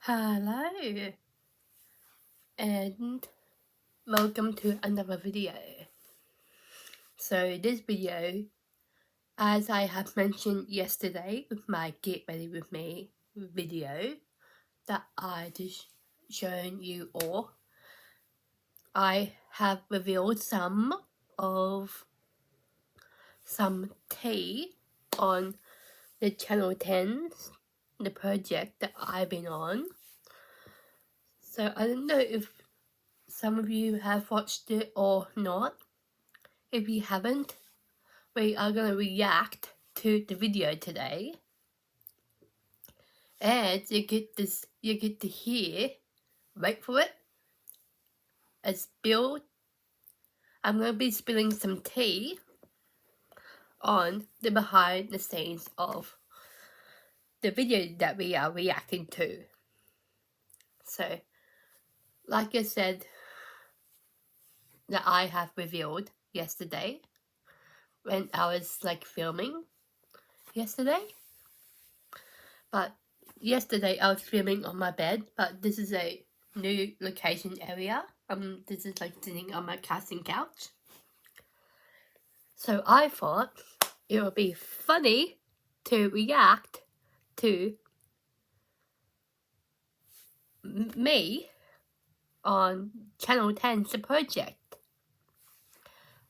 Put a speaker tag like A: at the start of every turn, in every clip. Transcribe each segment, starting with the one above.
A: Hello and welcome to another video. So this video, as I have mentioned yesterday with my Get Ready With Me video that I just shown you all, I have revealed some tea on the channel 10's, the project that I've been on. So I don't know if some of you have watched it or not. If you haven't, we are going to react to the video today. And you get to hear, wait for it, a spill. I'm going to be spilling some tea on the behind the scenes of the video that we are reacting to. So, like I said, that I have revealed yesterday when I was filming yesterday. But yesterday I was filming on my bed, but this is a new location area. This is sitting on my casting couch. So I thought it would be funny to react to me on Channel 10's The Project.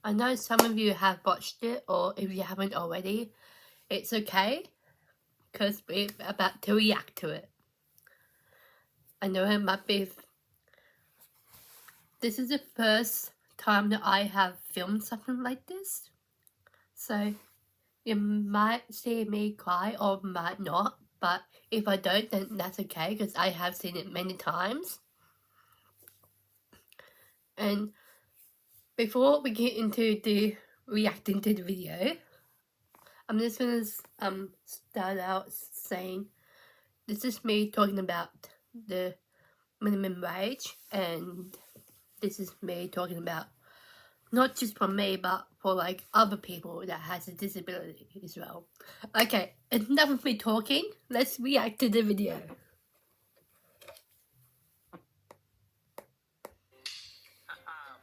A: I know some of you have watched it, or if you haven't already, it's okay, because we're about to react to it. I know it might be... This is the first time that I have filmed something like this. So you might see me cry or might not, but if I don't, then that's okay, because I have seen it many times. And before we get into the reacting to the video, I'm just going to start out saying this is me talking about the minimum wage, and this is me talking about not just for me, but for other people that has a disability as well. Okay, enough of me talking. Let's react to the video.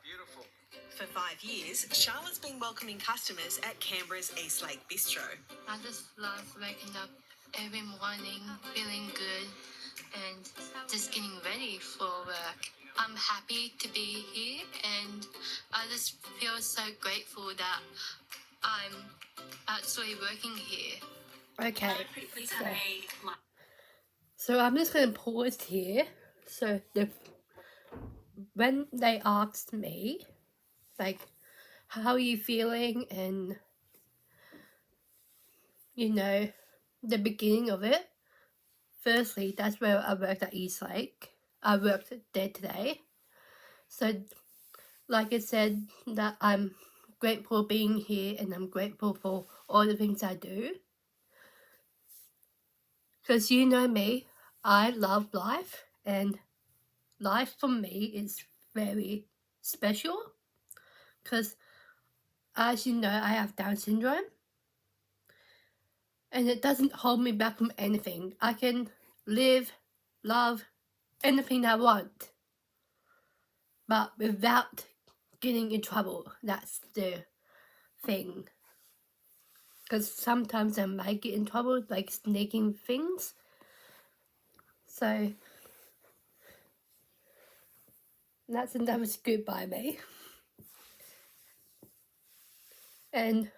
B: Beautiful. For 5 years, Charlotte's been welcoming customers at Canberra's East Lake Bistro.
A: I just love waking up every morning, feeling good, and just getting ready for work. I'm happy to be here, and I just feel so grateful that I'm actually working here. Okay, so I'm just going to pause here. So when they asked me, how are you feeling, and the beginning of it, firstly, that's where I worked at East Lake. I worked there today. So, like I said, that I'm grateful being here, and I'm grateful for all the things I do. Because you know me, I love life, and life for me is very special. Because, as you know, I have Down syndrome, and it doesn't hold me back from anything. I can live, love, anything I want, but without getting in trouble. That's the thing. Because sometimes I might get in trouble, sneaking things. So that's another scoop by me. And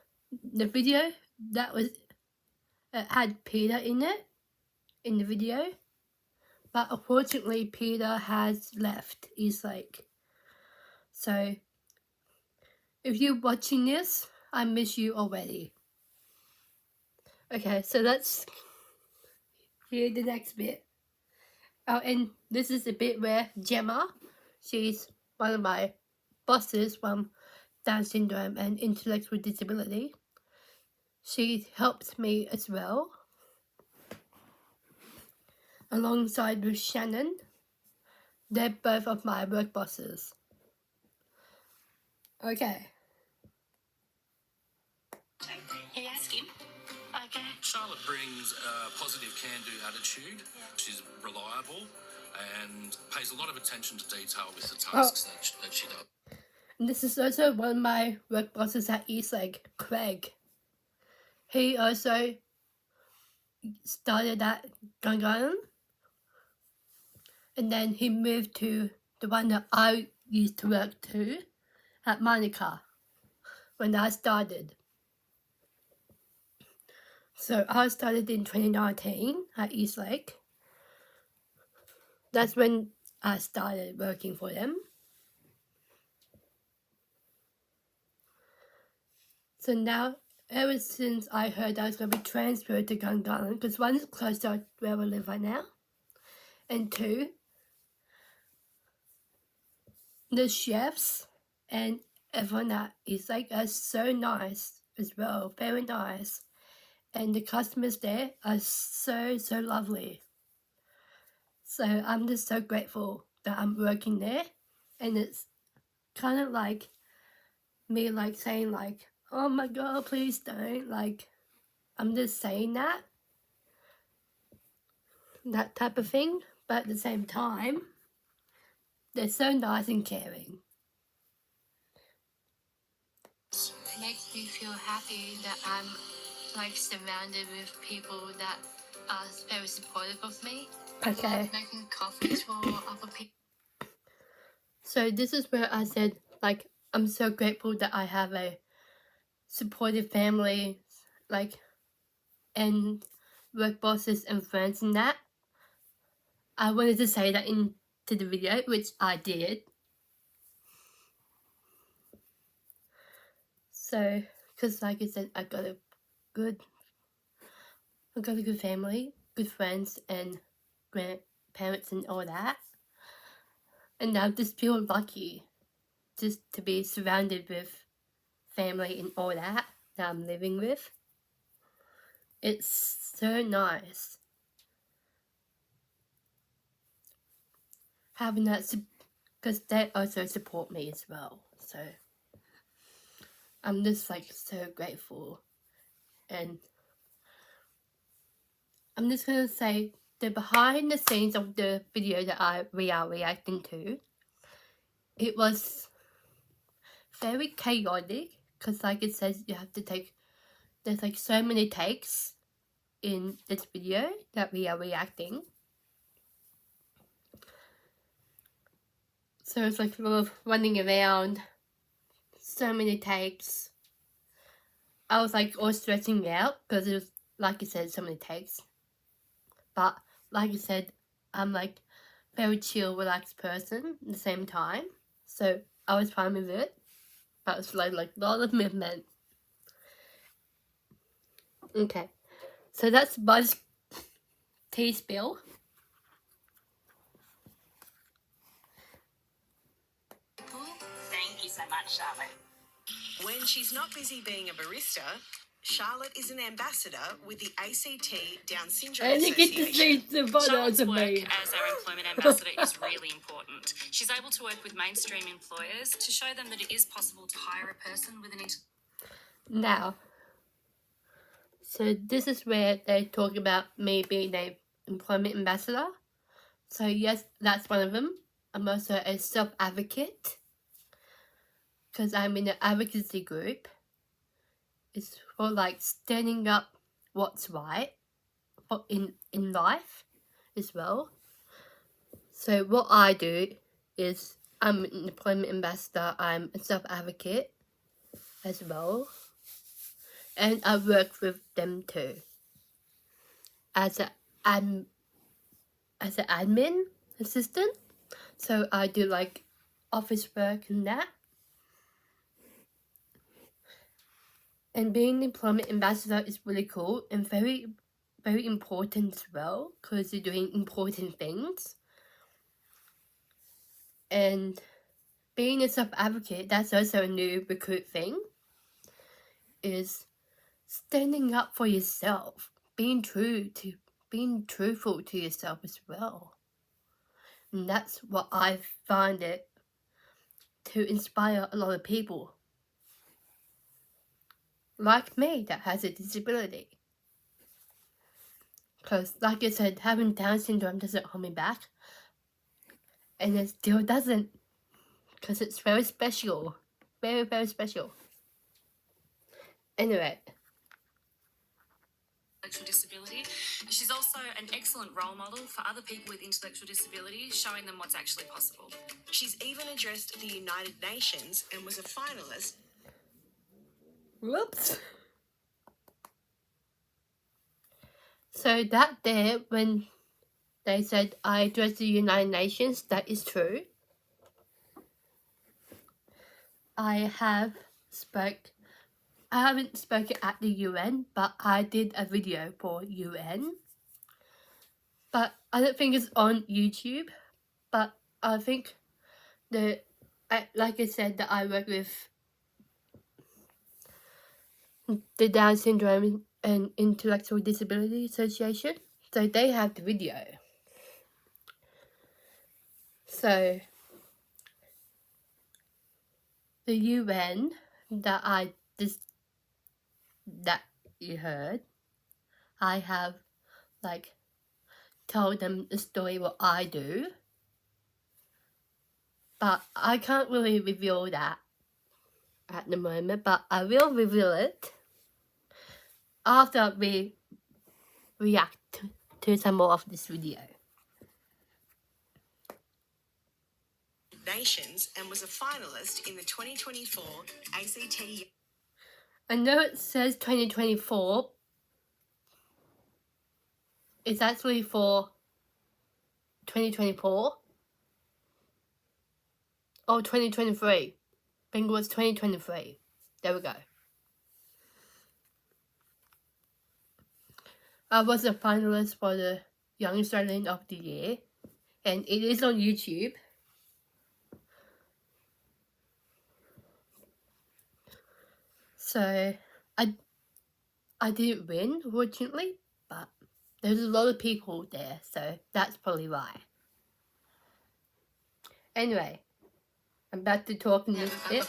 A: the video that was, it had Peter in it, in the video. But unfortunately, Peter has left East Lake. So if you're watching this, I miss you already. Okay, so let's hear the next bit. Oh, and this is the bit where Gemma, she's one of my bosses from Down syndrome and intellectual disability. She helps me as well, alongside with Shannon. They're both of my work bosses. Okay.
B: Hey, ask him.
A: Okay.
C: Charlotte brings a positive can-do attitude. She's reliable and pays a lot of attention to detail with the tasks that she does.
A: And this is also one of my work bosses at Eastlake, Craig. He also started at Gungan, and then he moved to the one that I used to work to at Monica when I started. So I started in 2019 at Eastlake. That's when I started working for them. So now, ever since I heard I was going to be transferred to Gungahlin, because one is close to where we live right now, and two, the chefs and everyone at Eastlake are so nice as well, very nice. And the customers there are so lovely. So I'm just so grateful that I'm working there, and it's kind of like me like saying like, oh my god, please don't, like, I'm just saying that type of thing, but at the same time, they're so nice and caring. It makes me feel happy that I'm like surrounded with people that are very supportive of me. Okay. Like making coffees for other people. So this is where I said, like, I'm so grateful that I have a supportive family, like, and work bosses and friends and that. I wanted to say that into the video, which I did. So, because like I said, I got a good family, good friends and grandparents and all that. And I just feel lucky just to be surrounded with family and all that I'm living with. It's so nice having that, because they also support me as well. So I'm just like so grateful. And I'm just gonna say the behind the scenes of the video that we are reacting to, it was very chaotic, because like it says, you have to take, there's like so many takes in this video that we are reacting. So it's like a lot of running around, so many takes. I was like all stressing out because it was, like I said, so many takes. But like I said, I'm like very chill, relaxed person at the same time. So I was fine with it. But it's like a lot of movement. Okay. So that's Buzz tea spill.
B: Thank you so much, Charlotte. When she's not busy being a barista, Charlotte is an ambassador with the ACT Down Syndrome
A: And you get to
B: Association.
A: see the photos
D: Charlotte's
A: of
D: work
A: me.
D: as our employment ambassador is really important. She's able to work with mainstream employers to show them that it is possible to hire a person with an
A: Now, so this is where they talk about me being an employment ambassador. So yes, that's one of them. I'm also a self-advocate, because I'm in an advocacy group. It's for like standing up what's right in life as well. So what I do is I'm an employment ambassador, I'm a self-advocate as well, and I work with them too as an admin assistant. So I do like office work and that. And being an employment ambassador is really cool and very important as well, because you're doing important things. And being a self-advocate, that's also a new recruit thing, is standing up for yourself, being truthful to yourself as well. And that's what I find it to inspire a lot of people like me that has a disability. Because, like I said, having Down syndrome doesn't hold me back. And it still doesn't. Because it's very special. Very, very special. Anyway.
D: Intellectual disability. She's also an excellent role model for other people with intellectual disability, showing them what's actually possible.
B: She's even addressed the United Nations and was a finalist.
A: Whoops. So that there, when they said I addressed the United Nations, that is true. I haven't spoken at the UN, but I did a video for UN. But I don't think it's on YouTube. But I think like I said, that I work with the Down Syndrome and Intellectual Disability Association. So they have the video. So the UN that you heard, I have told them the story what I do, but I can't really reveal that at the moment, but I will reveal it after we react to some more of this video.
B: Nations and was a finalist in the 2024 ACT.
A: I know it says 2024. It's actually for 2024 or 2023. I think it was 2023. There we go. I was a finalist for the Young Australian of the Year, and it is on YouTube. So I didn't win, fortunately, but there's a lot of people there, so that's probably why. Anyway, I'm about to talk in this bit.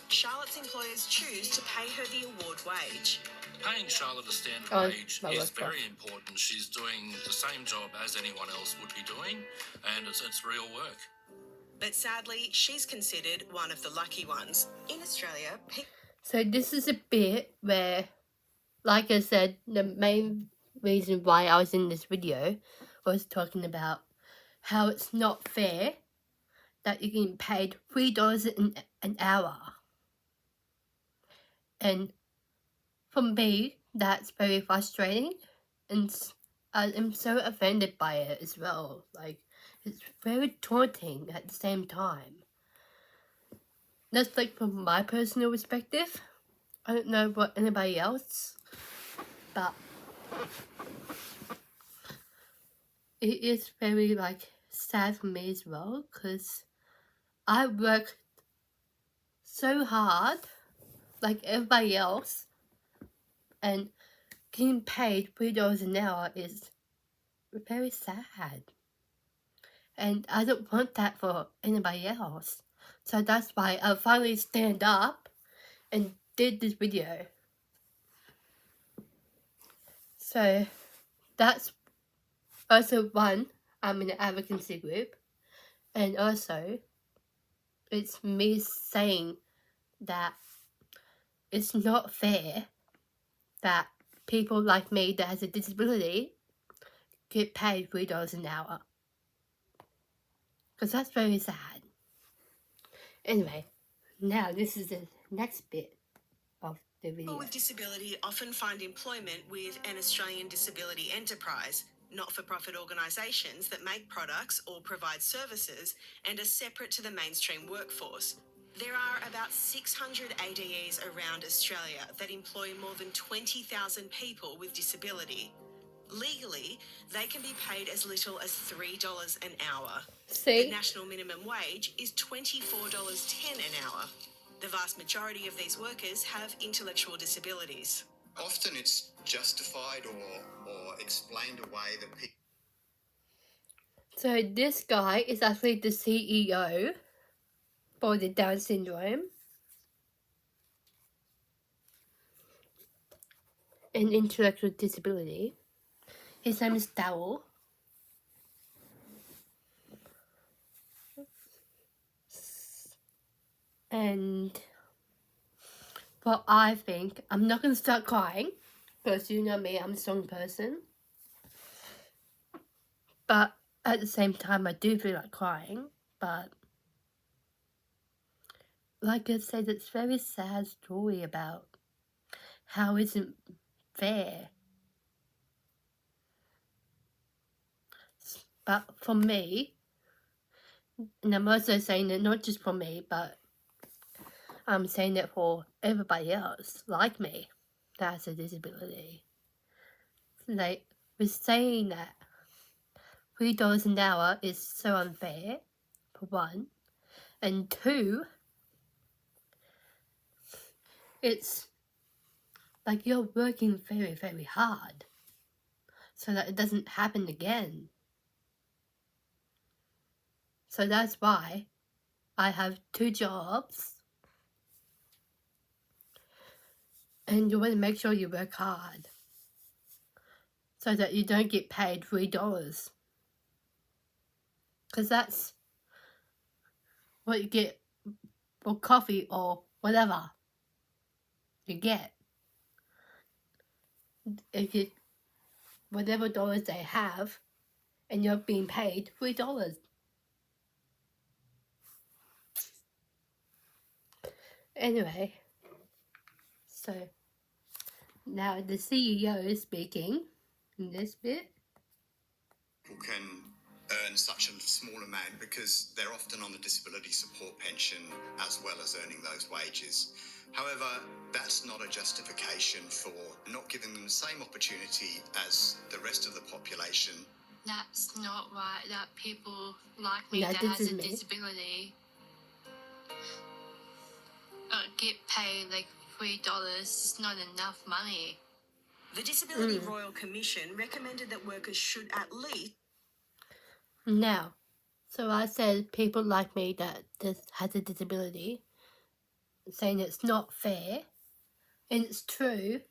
B: Charlotte's employers choose to pay her the award wage.
C: Paying Charlotte a standard wage is very important. She's doing the same job as anyone else would be doing, and it's real work.
B: But sadly, she's considered one of the lucky ones. In Australia,
A: so this is a bit where, like I said, the main reason why I was in this video was talking about how it's not fair that you're getting paid $3 an hour. And for me, that's very frustrating, and I am so offended by it as well. It's very taunting at the same time. That's from my personal perspective. I don't know what anybody else, but it is very sad for me as well, because I work so hard like everybody else, and getting paid $3 an hour is very sad, and I don't want that for anybody else. So that's why I finally stand up and did this video. So that's also one, I'm in an advocacy group, and also it's me saying that it's not fair that people like me that has a disability get paid $3 an hour, because that's very sad. Anyway, now this is the next bit of the video.
B: People with disability often find employment with an Australian disability enterprise, not-for-profit organisations that make products or provide services and are separate to the mainstream workforce. There are about 600 ADEs around Australia that employ more than 20,000 people with disability. Legally, they can be paid as little as $3 an hour.
A: See?
B: The national minimum wage is $24.10 an hour. The vast majority of these workers have intellectual disabilities.
E: Often it's justified or explained away that people...
A: So this guy is actually the CEO for the Down syndrome and intellectual disability. His name is Darryl. And what I think, I'm not going to start crying, because you know me, I'm a strong person. But at the same time, I do feel like crying. But like I said, it's a very sad story about how it isn't fair. But for me, and I'm also saying it not just for me, but I'm saying it for everybody else like me that has a disability. Like, we're saying that $3 an hour is so unfair, for one. And two, it's like you're working very, very hard so that it doesn't happen again. So that's why I have 2 jobs. And you want to make sure you work hard so that you don't get paid $3. Because that's what you get for coffee or whatever you get. If you, whatever dollars they have, and you're being paid $3. Anyway, so now the CEO is speaking in this bit.
E: People can earn such a small amount because they're often on the disability support pension as well as earning those wages. However, that's not a justification for not giving them the same opportunity as the rest of the population.
D: That's not right. That people like me
A: Yeah,
D: that
A: this
D: has
A: is
D: a
A: me.
D: disability get paid like $3. It's not enough money.
B: The Disability Royal Commission recommended that workers should at least...
A: Now, so I said people like me that has a disability, saying it's not fair, and it's true.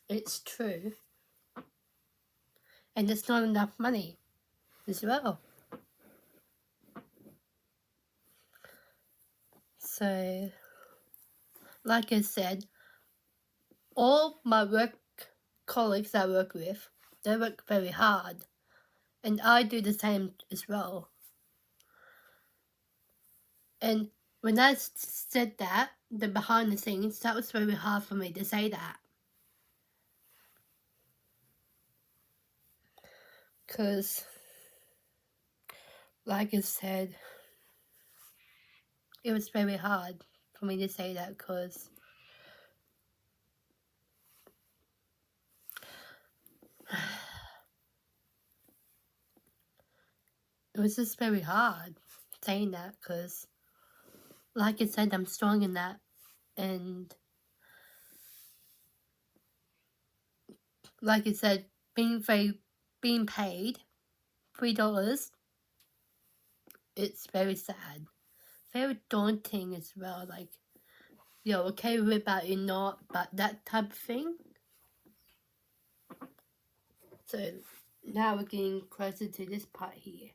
A: It's true. And it's not enough money as well. So, like I said, all my work colleagues I work with, they work very hard. And I do the same as well. And when I said that, the behind the scenes, that was very hard for me to say that. Because, like I said, it was very hard for me to say that because it was just very hard saying that because, like I said, I'm strong in that. And like I said, being paid $3, it's very sad. Very daunting as well. Like, you're okay with it, but you're not. But that type of thing. So now we're getting closer to this part here.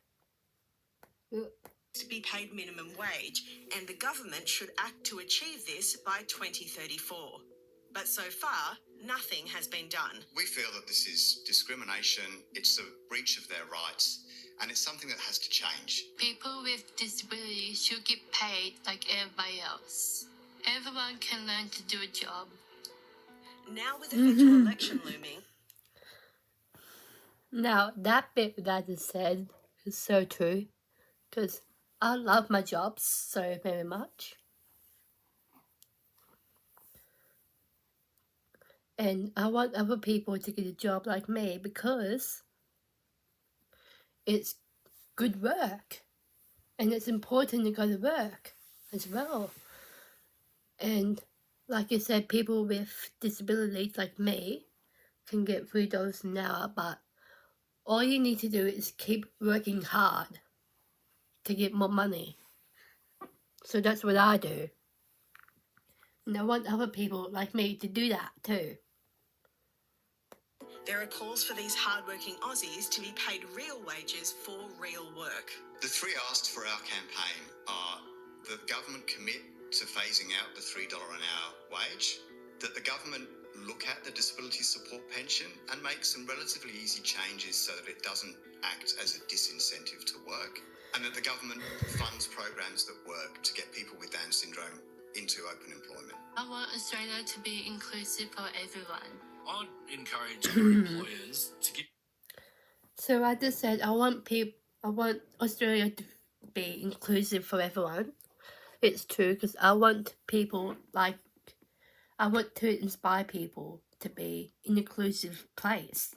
B: to be paid minimum wage, and the government should act to achieve this by 2034. But so far, nothing has been done.
E: We feel that this is discrimination, it's a breach of their rights, and it's something that has to change.
D: People with disabilities should get paid like everybody else. Everyone can learn to do a job.
B: Now with the federal election looming...
A: Now, that bit that I just said is so true. Because I love my job so very much. And I want other people to get a job like me because it's good work. And it's important to go to work as well. And like I said, people with disabilities like me can get $3 an hour, but all you need to do is keep working hard to get more money. So that's what I do. And I want other people like me to do that too.
B: There are calls for these hardworking Aussies to be paid real wages for real work.
E: The three asks for our campaign are that the government commit to phasing out the $3 an hour wage, that the government look at the disability support pension and make some relatively easy changes so that it doesn't act as a disincentive to work, and that the government funds programs that work to get people with Down syndrome into open employment.
F: I want Australia to be inclusive for everyone.
C: I'd encourage our employers to give.
A: So I just said I want Australia to be inclusive for everyone. It's true, because I want people I want to inspire people to be an inclusive place.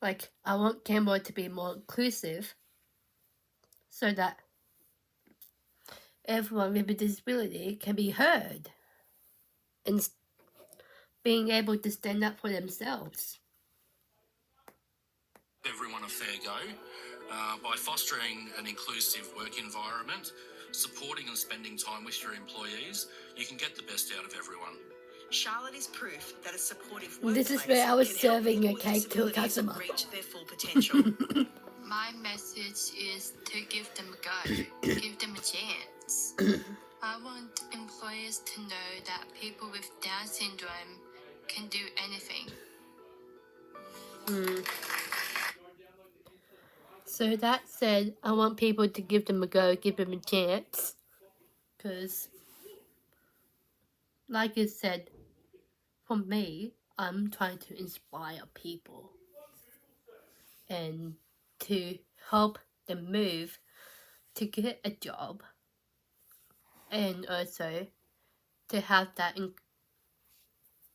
A: Like, I want Canberra to be more inclusive so that everyone with a disability can be heard and being able to stand up for themselves.
C: Everyone a fair go by fostering an inclusive work environment, supporting and spending time with your employees. You can get the best out of everyone.
B: Charlotte is proof that a supportive
A: This
B: workplace
A: is where I was
B: can help
A: serving
B: people
A: a
B: with
A: cake to a
B: disabilities
A: customer.
B: reach their full potential.
F: My message is to give them a go, give them a chance. I want employers to know that people with Down syndrome can do anything.
A: So that said, I want people to give them a go, give them a chance. Because, like I said, for me, I'm trying to inspire people and to help them move to get a job, and also to have that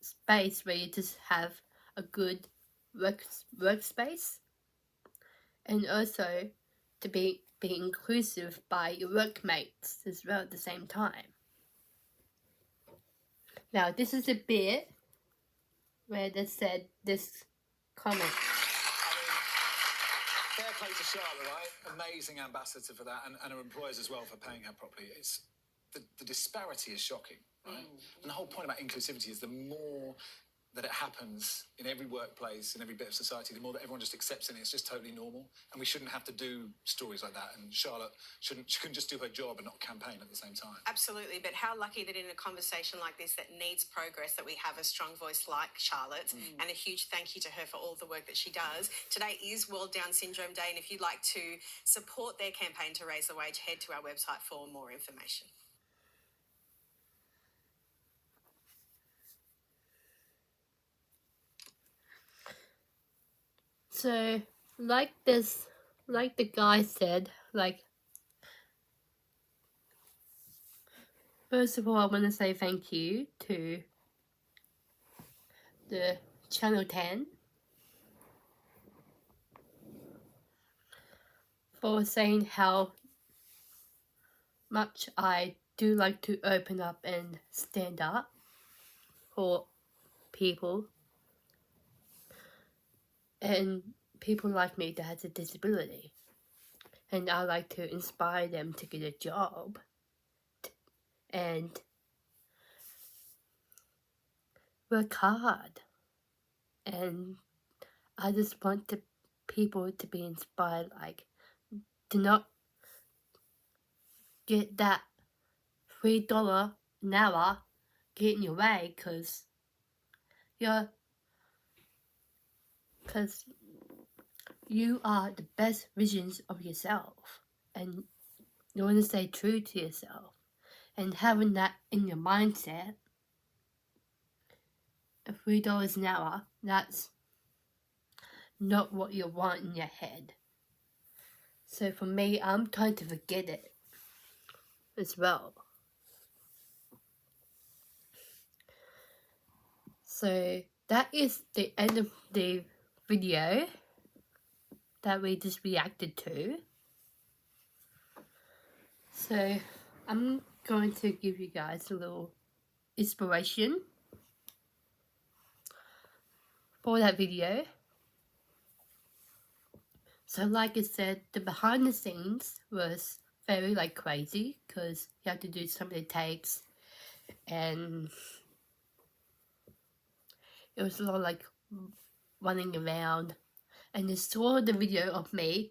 A: space where you just have a good workspace, and also to be inclusive by your workmates as well at the same time. Now, this is a bit where they said this comment.
G: Fair play to Charlotte, right? Amazing ambassador for that, and her employers as well for paying her properly. It's the disparity is shocking, right? And the whole point about inclusivity is the more that it happens in every workplace, in every bit of society, the more that everyone just accepts it, it's just totally normal. And we shouldn't have to do stories like that. And Charlotte she couldn't just do her job and not campaign at the same time.
B: Absolutely, but how lucky that in a conversation like this that needs progress that we have a strong voice like Charlotte, and a huge thank you to her for all the work that she does. Today is World Down Syndrome Day, and if you'd like to support their campaign to raise the wage, head to our website for more information.
A: So, like the guy said, first of all, I want to say thank you to the Channel 10 for saying how much I do like to open up and stand up for people, and people like me that has a disability, and I like to inspire them to get a job and work hard. And I just want people to be inspired, to not get that $3 an hour get in your way, because you are the best visions of yourself, and you want to stay true to yourself, and having that in your mindset, $3 an hour, that's not what you want in your head. So for me, I'm trying to forget it as well. So that is the end of the video that we just reacted to. So I'm going to give you guys a little inspiration for that video. So like I said, the behind the scenes was very crazy, because you have to do some of the takes and it was a lot like running around, and you saw the video of me.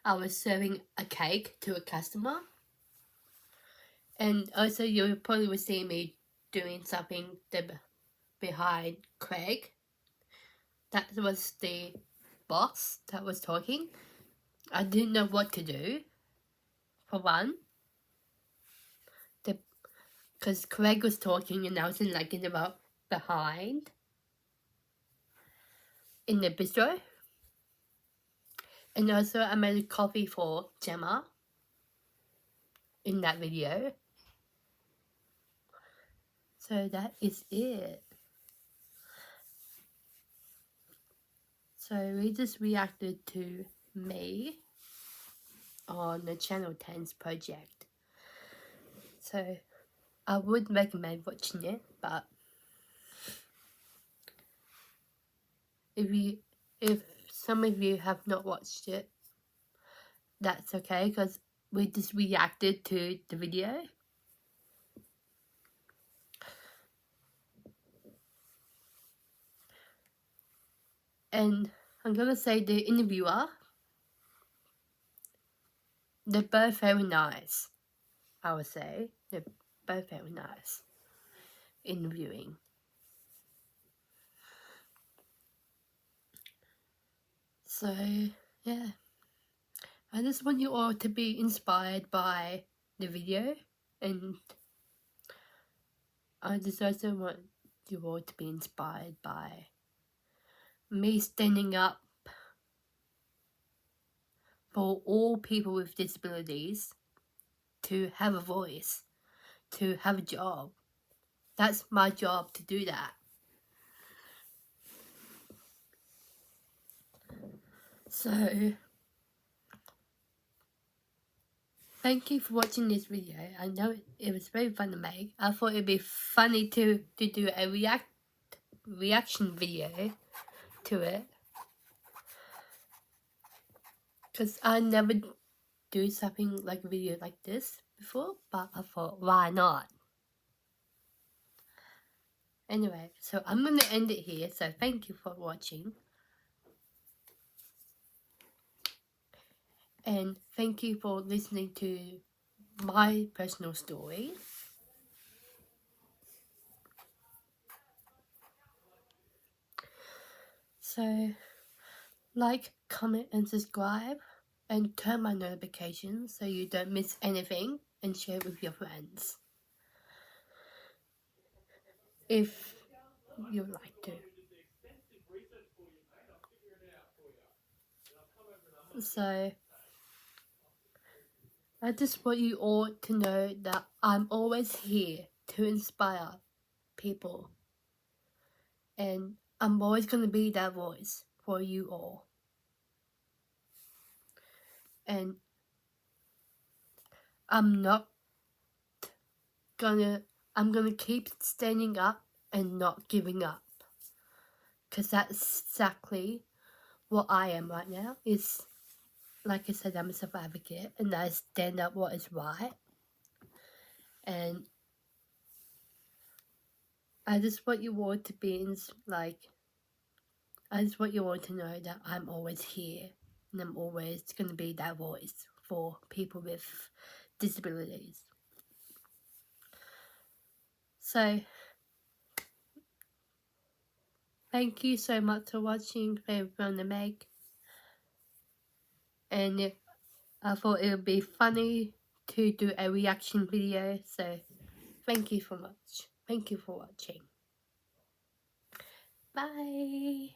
A: I was serving a cake to a customer, and also you probably would see me doing something behind Craig. That was the boss that was talking. I didn't know what to do, for one, because Craig was talking and I was in the behind in the bistro. And also I made a coffee for Gemma in that video. So that is it. So we just reacted to me on the Channel 10's project. So I would recommend watching it, but if some of you have not watched it, that's okay, because we just reacted to the video. And I'm gonna say the interviewer, they're both very nice, I would say. They're both very nice interviewing. So, yeah. I just want you all to be inspired by the video, and I just also want you all to be inspired by me standing up for all people with disabilities to have a voice, to have a job. That's my job to do that. So, thank you for watching this video. I know it was very fun to make. I thought it'd be funny to do a reaction video to it, because I never do something like a video like this before, but I thought, why not? Anyway, so I'm going to end it here, so thank you for watching. And thank you for listening to my personal story. So, like, comment and subscribe, and turn my notifications so you don't miss anything, and share it with your friends if you like to. So, I just want you all to know that I'm always here to inspire people, and I'm always going to be that voice for you all. And I'm gonna keep standing up and not giving up, because that's exactly what I am right now. Is, like I said, I'm a self-advocate, and I stand up what is right. And I just want you all to be I just want you all to know that I'm always here, and I'm always gonna be that voice for people with disabilities. So, thank you so much for watching Favorite to Make. And I thought it would be funny to do a reaction video, so thank you so much. Thank you for watching. Bye.